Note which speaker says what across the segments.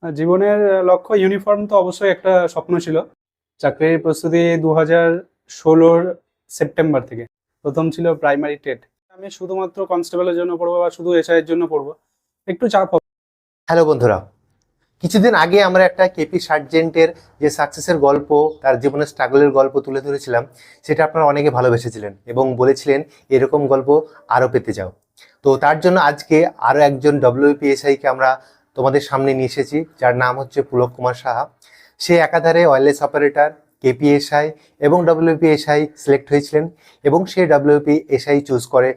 Speaker 1: জীবনের লক্ষ্য ইউনিফর্ম তো অবশ্যই একটা স্বপ্ন ছিল। চাকরির প্রস্তুতি 2016 সেপ্টেম্বর থেকে। প্রথম ছিল প্রাইমারি টেট। আমি শুধুমাত্র কনস্টেবলের জন্য পড়বো বা শুধু এসআই এর জন্য পড়বো, একটু চাপ হবে।
Speaker 2: হ্যালো বন্ধুরা, কিছুদিন আগে আমরা একটা কেপি সার্জেন্টের যে সাকসেসের গল্প, তার জীবনের স্ট্রাগলের গল্প তুলে ধরেছিলাম। সেটা আপনারা অনেকে ভালোবেসেছিলেন এবং বলেছিলেন এরকম গল্প আরও পেতে যাও। তো তার জন্য আজকে আরও একজন ডব্লিউপিএসআইকে আমরা তোমাদের সামনে নিয়ে এসেছি, যার নাম হচ্ছে পুলক কুমার সাহা। সে একাধারে ওয়্যারলেস অপারেটর, কেপিএসআই এবং ডব্লিউপিএসআই সিলেক্ট হয়েছিলেন এবং সে ডব্লিউপিএসআই চুজ করে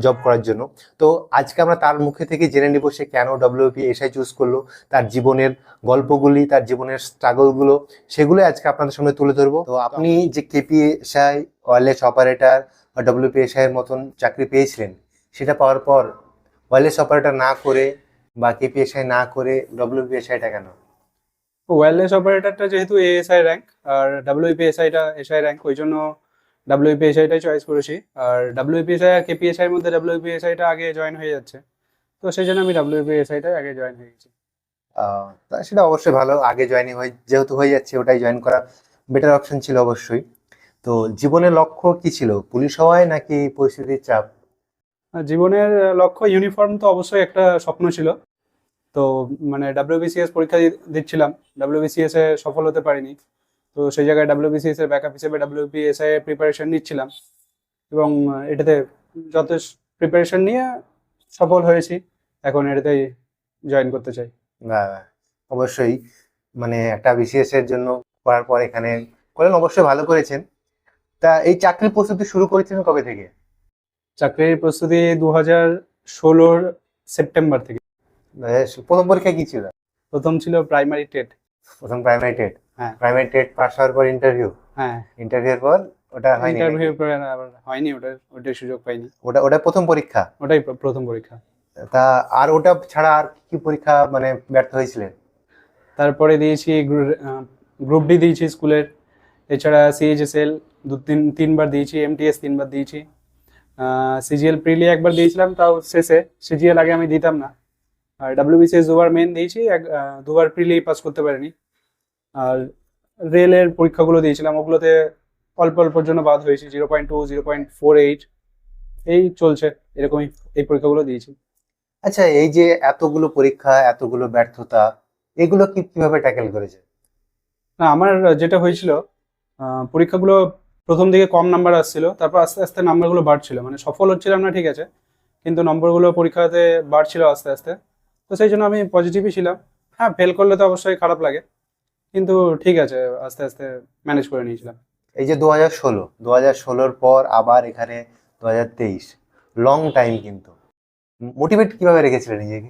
Speaker 2: জব করার জন্য। তো আজকে আমরা তার মুখে থেকে জেনে নেব সে কেন ডব্লিউপিএসআই চুজ করলো, তার জীবনের গল্পগুলি, তার জীবনের স্ট্রাগলগুলো, সেগুলো আজকে আপনাদের সামনে তুলে ধরবো। তো আপনি যে কেপিএসআই, ওয়্যারলেস অপারেটর বা ডব্লিউপিএসআই এর মতন চাকরি পেয়েছিলেন, সেটা পাওয়ার পর ওয়্যারলেস অপারেটর না করে বা কেপিএসআই না করে ডব্লিউপিএসআইটা কেন?
Speaker 1: ওয়্যারলেস অপারেটরটা যেহেতু এএসআই র্যাঙ্ক আর ডাব্লিউপিএসআইটা এসআই র্যাঙ্ক, ওই জন্য ডাব্লিউপিএসআইটাই চয়েস করেছি। আর ডাব্লিউপিএসআই আর কেপিএসআই এর মধ্যে ডাব্লিউপিএসআইটা আগে জয়েন হয়ে যাচ্ছে, তো সেই জন্য আমি ডাব্লিউপিএসআইটাই আগে জয়েন হয়ে গেছি।
Speaker 2: তা সেটা অবশ্যই ভালো, আগে জয়েনিং হয়ে যেহেতু হয়ে যাচ্ছে ওটাই জয়েন করা বেটার অপশন ছিল অবশ্যই। তো জীবনের লক্ষ্য কি ছিল, পুলিশ হওয়ায় নাকি পরিস্থিতির চাপ?
Speaker 1: জীবনের লক্ষ্য ইউনিফর্ম তো অবশ্যই একটা স্বপ্ন ছিল। তো মানে ডাব্লিউবিসিএস পরীক্ষা দিচ্ছিলাম, ডাব্লিউবিসিএস এ সফল হতে পারিনি। তো সেই জায়গায় ডাব্লিউবিসিএস এর ব্যাকআপ হিসেবে ডাব্লিউপিএসআই এর প্রিপারেশন নিচ্ছিলাম এবং এটাতে যথেষ্ট প্রিপারেশন নিয়ে সফল হয়েছি। এখন এটাতেই জয়েন করতে চাই।
Speaker 2: না, অবশ্যই মানে একটা বিসিএস এর জন্য করার পর এখানে করেন, অবশ্যই ভালো করেছেন। তা এই চাকরির প্রস্তুতি শুরু করেছিলেন কবে থেকে?
Speaker 1: চাকরির প্রস্তুতি 2016 সেপ্টেম্বর থেকে।
Speaker 2: প্রথম পরীক্ষা কি ছিল?
Speaker 1: প্রথম ছিল প্রাইমারি টেট।
Speaker 2: প্রথম প্রাইমারি টেট।
Speaker 1: হ্যাঁ
Speaker 2: প্রাইমারি টেট পাস হওয়ার পর ইন্টারভিউ।
Speaker 1: হ্যাঁ,
Speaker 2: ইন্টারভিউর পর ওটা হয়নি নাকি?
Speaker 1: ইন্টারভিউ করে আবার হয়নি, ওটার সুযোগ পাইনি।
Speaker 2: ওটা ওটা প্রথম পরীক্ষা?
Speaker 1: ওটাই প্রথম পরীক্ষা।
Speaker 2: তা আর ওটা ছাড়া আর কি পরীক্ষা মানে ব্যর্থ হয়েছিলেন?
Speaker 1: তারপরে দিয়েছি গ্রুপ ডি দিয়েছি স্কুলের, এছাড়া সিএইচএসএল তিনবার দিয়েছি, এমটিএস তিনবার দিয়েছি, সিজিএল প্রিলি একবার দিয়েছিলাম, তাও শেষে। সিজিএল আগে আমি দিতাম না। আর ডাব্লিউবিসিএস দুবার মেন দিয়েছি, দুবার প্রিলি পাস করতে পারিনি। আর রেলের পরীক্ষাগুলো দিয়েছিলাম, ওগুলোতে অল্প অল্পর জন্য বাদ হয়েছি, 0.2, 0.48, এই চলছে এরকমই। এই পরীক্ষাগুলো দিয়েছি।
Speaker 2: আচ্ছা, এই যে এতগুলো পরীক্ষা, এতগুলো ব্যর্থতা, এগুলো কিভাবে ট্যাকেল করেছে?
Speaker 1: না, আমার যেটা হয়েছিল, পরীক্ষাগুলো প্রথম দিকে কম নাম্বার আসছিল, তারপর আস্তে আস্তে নাম্বারগুলো বাড়ছিল, মানে সফল হচ্ছিলাম না ঠিক আছে, কিন্তু নম্বরগুলো পরীক্ষাতে বাড়ছিল আস্তে আস্তে। তো সেই জন্য আমি পজিটিভই ছিলাম। হ্যাঁ, ফেল করলে তো অবশ্যই খারাপ লাগে, কিন্তু ঠিক আছে, আস্তে আস্তে ম্যানেজ করে নিয়েছিলাম।
Speaker 2: এই যে 2016 পর আবার এখানে 2023, লং টাইম, কিন্তু মোটিভেট কিভাবে রেখেছিলেন নিজেকে?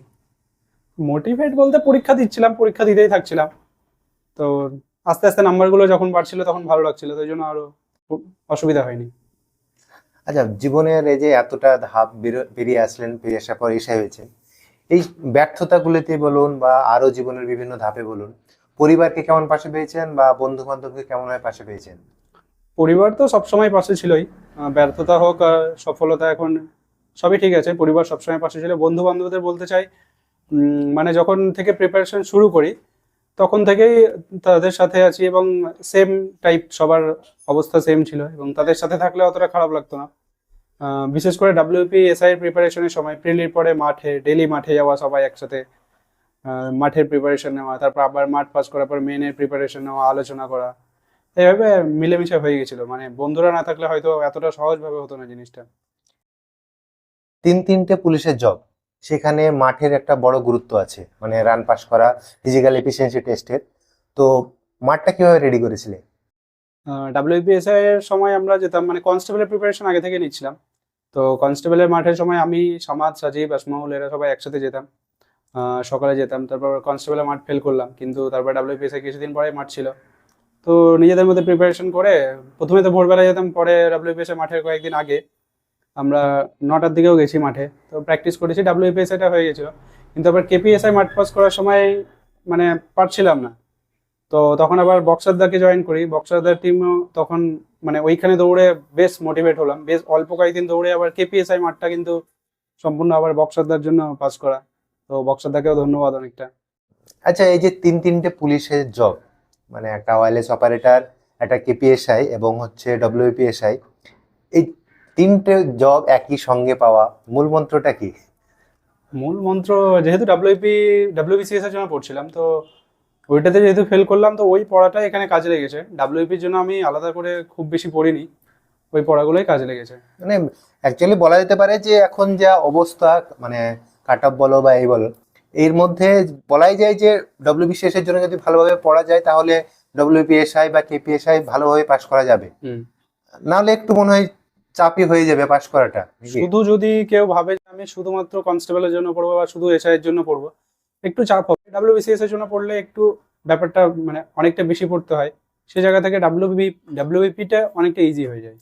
Speaker 1: মোটিভেট বলতে পরীক্ষা দিচ্ছিলাম, পরীক্ষা দিতেই থাকছিলাম। তো আস্তে আস্তে নাম্বারগুলো যখন বাড়ছিল তখন ভালো লাগছিল, তো এই জন্য আরো অসুবিধা হয়নি।
Speaker 2: আচ্ছা, জীবনের এই যে এতটা ধাপ পেরিয়ে আসলেন, পেরিয়ে আসার পর এসে হয়েছে, এই ব্যর্থতাগুলোতে বলুন বা আরো জীবনের বিভিন্ন ধাপে বলুন, পরিবারকে কেমন পাশে পেয়েছেন বা বন্ধু বান্ধবকে কেমন ভাবে পাশে পেয়েছেন?
Speaker 1: পরিবার তো সবসময় পাশে ছিলই, ব্যর্থতা হোক আর সফলতা, এখন সবই ঠিক আছে, পরিবার সবসময় পাশে ছিল। বন্ধু বান্ধবদের বলতে চাই, মানে যখন থেকে প্রিপারেশন শুরু করি তখন থেকেই তাদের সাথে আছি, এবং সেম টাইপ সবার অবস্থা সেম ছিল, এবং তাদের সাথে থাকলে অতটা খারাপ লাগতো না। বিশেষ করে ডাব্লিউপি এসআই এর প্রিপারেশনের সময় প্রিলির পরে মাঠে ডেলি মাঠে যাওয়া, সবাই একসাথে মাঠের প্রিপারেশন নেওয়া, তারপর আবার মাঠ পাস করার পর মেনের প্রিপারেশন নেওয়া, আলোচনা করা, এইভাবে মিলেমিশে হয়ে গেছিল। মানে বন্ধুরা না থাকলে হয়তো এতটা সহজভাবে হতো না জিনিসটা।
Speaker 2: তিনটে পুলিশের জব, সেখানে মাঠের একটা বড় গুরুত্ব আছে, মানে রান পাস করা, ফিজিক্যাল এফিসিয়েন্সি টেস্টের। তো মাঠটা কিভাবে রেডি করেছিলে?
Speaker 1: ডাব্লিউপিএসআই এর সময় আমরা যেতাম, মানে কনস্টেবলের প্রিপারেশন আগে থেকে নিচ্ছিলাম। তো কনস্টেবলের মাঠের সময় আমি, সামাদ, সাজিব, আসমউল, এরা সবাই একসাথে যেতাম। সকালে যেতাম, তারপর কনস্টেবলের মাঠ ফেল করলাম, কিন্তু তারপর ডাব্লিউপিএসআই কিছুদিন পরে মাঠ ছিল। তো নিজেদের মধ্যে প্রিপারেশন করে প্রথমে তো ভোরবেলা যেতাম, পরে ডাব্লিউপিএসআই মাঠের কয়েকদিন আগে আমরা 9টার দিকেও গেছি মাঠে, তো প্র্যাকটিস করেছি, ডাব্লিউপিএসআইটা হয়ে গেছিল। কিন্তু আবার কেপিএসআই মাঠ পাস করার সময় মানে পারছিলাম না। তো তখন আবার বক্সারদাকে জয়েন করি, বক্সারদার টিমও তখন, মানে ওইখানে দৌড়ে বেশ মোটিভেট হলাম, বেশ অল্প কয়েকদিন দৌড়ে আবার কেপিএসআই মাঠটা কিন্তু সম্পূর্ণ আবার বক্সারদার জন্য পাস করা। তো বক্সারদাকেও ধন্যবাদ অনেকটা।
Speaker 2: আচ্ছা, এই যে তিনটে পুলিশের জব, মানে একটা ওয়্যারলেস অপারেটর, একটা কেপিএসআই এবং হচ্ছে ডব্লিউপিএসআই, এই তিনটে জব একই সঙ্গে পাওয়া মূল মন্ত্রটা কি?
Speaker 1: মূল মন্ত্র, যেহেতু ডাব্লিউবিসিএস এর জন্য পড়ছিলাম, তো ওইটাতে যেহেতু ফেল করলাম, তো ওই পড়াটাই এখানে কাজে লেগেছে। ডাব্লিউপির জন্য আমি আলাদা করে খুব বেশি পড়িনি, ওই পড়াগুলোই কাজে লেগেছে।
Speaker 2: মানে অ্যাকচুয়ালি বলা যেতে পারে যে এখন যা অবস্থা, মানে কাট অফ বলো বা এই বলো, এর মধ্যে বলাই যায় যে ডব্লিউবিসিএস এর জন্য যদি ভালোভাবে পড়া যায় তাহলে ডব্লিউপিএসআই বা কেপিএসআই ভালোভাবে পাশ করা যাবে।
Speaker 1: হুম।
Speaker 2: নাহলে একটু মনে হয় চাপই হয়ে যাবে পাশ করাটা নাকি?
Speaker 1: শুধু যদি কেউ ভাবে যে আমি শুধুমাত্র কনস্টেবলের জন্য পড়বো বা শুধু এসআই এর জন্য পড়বো, একটু চাপ হবে। ডাব্লিউবিসিএস এর জন্য পড়লে একটু ব্যাপারটা মানে অনেকটা বেশি পড়তে হয়, সেই জায়গা থেকে ডাব্লিউবিপিটা অনেকটা ইজি হয়ে যায়।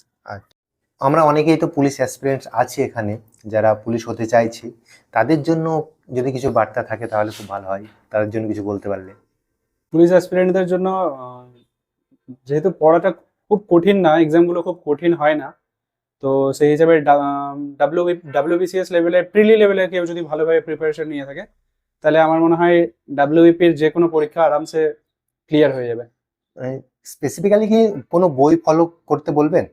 Speaker 2: আমরা অনেকেই তো পুলিশ অ্যাসপিরেন্টস আছি এখানে, যারা পুলিশ হতে চাইছি, তাদের জন্য যদি কিছু বার্তা থাকে তাহলে খুব ভালো হয়, তাদের জন্য কিছু বলতে পারলে।
Speaker 1: পুলিশ অ্যাসপিরেন্টদের জন্য যেহেতু পড়াটা খুব কঠিন না, এক্সামগুলো খুব কঠিন হয় না, তো সেই হিসাবে ডাব্লিউবিসিএস লেভেলে, প্রিলি লেভেলে কেউ যদি ভালোভাবে প্রিপারেশন নিয়ে থাকে, তাহলে আমার মনে হয় ডাব্লিউবিপির যে কোনো পরীক্ষা আরামসে ক্লিয়ার হয়ে যাবে।
Speaker 2: স্পেসিফিক্যালি কি কোনো বই ফলো করতে বলবেন?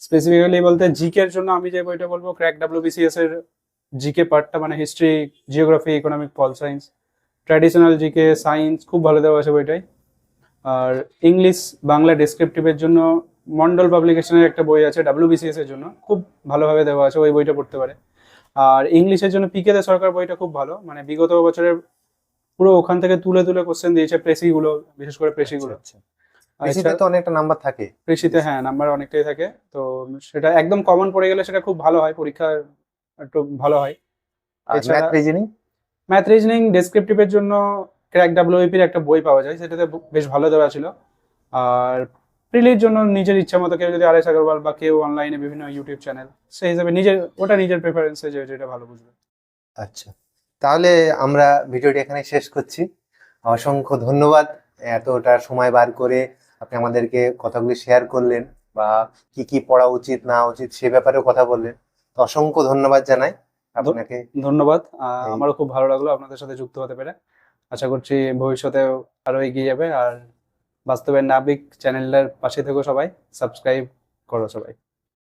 Speaker 1: স্পেসিফিক্যালি বলতে জিকে এর জন্য আমি যে বইটা বলবো, ক্র্যাক ডাব্লিউবিসিএস এর জিকে পার্টটা, মানে history, geography, economic, pol science, traditional GK, science খুব ভালো দেওয়া আছে বইটাই। আর ইংলিশ বাংলা ডেসক্রিপটিভের জন্য মন্ডল পাবলিকেশনের একটা বই আছে ডাব্লিউবিসিএস এর জন্য, খুব ভালোভাবে দেওয়া আছে, ওই বইটা পড়তে পারে। আর ইংলিশের জন্য পিকে দে সরকার বইটা খুব ভালো, মানে বিগত বছরের পুরো ওখান থেকে তুলে তুলে কোশ্চেন দিয়েছে, প্রেসিগুলো, বিশেষ করে প্রেসিগুলো।
Speaker 2: আচ্ছা, বেশিতে তো অনেকটা নাম্বার থাকে।
Speaker 1: প্রেসিতে হ্যাঁ নাম্বার অনেকটাই থাকে, তো সেটা একদম কমন পড়ে গেলে সেটা খুব ভালো হয়, পরীক্ষা একটু ভালো হয়।
Speaker 2: আর
Speaker 1: এছাড়া
Speaker 2: ম্যাথ রিজনিং?
Speaker 1: ম্যাথ রিজনিং ডেসক্রিপটিভের জন্য ক্র্যাক ডাব্লিউপির একটা বই পাওয়া যায়, সেটাতে বেশ ভালো দেওয়া ছিল। আর প্রিলির জন্য নিজের ইচ্ছা মতো কেউ যদি আরএস আগরওয়াল বা কেউ অনলাইনে বিভিন্ন ইউটিউব চ্যানেল, সেই হিসাবে নিজের, ওটা নিজের প্রেফারেন্সে যেটা ভালো বুঝবে।
Speaker 2: আচ্ছা, তাহলে আমরা ভিডিওটি এখানে শেষ করছি। অসংখ্য ধন্যবাদ, এতটা সময় বার করে আপনি আমাদেরকে কথাগুলি শেয়ার করলেন, বা কি কি পড়া উচিত না উচিত সে ব্যাপারেও কথা বললেন। তো অসংখ্য ধন্যবাদ জানাই আপনাকে।
Speaker 1: ধন্যবাদ,
Speaker 2: এই
Speaker 1: আমারও খুব ভালো লাগলো আপনাদের সাথে যুক্ত হতে পেরে। আশা করছি ভবিষ্যতেও আরো এগিয়ে যাবে। আর বাস্তবের নাবিক চ্যানেলের পাশে থেকো সবাই, সাবস্ক্রাইব করো সবাই।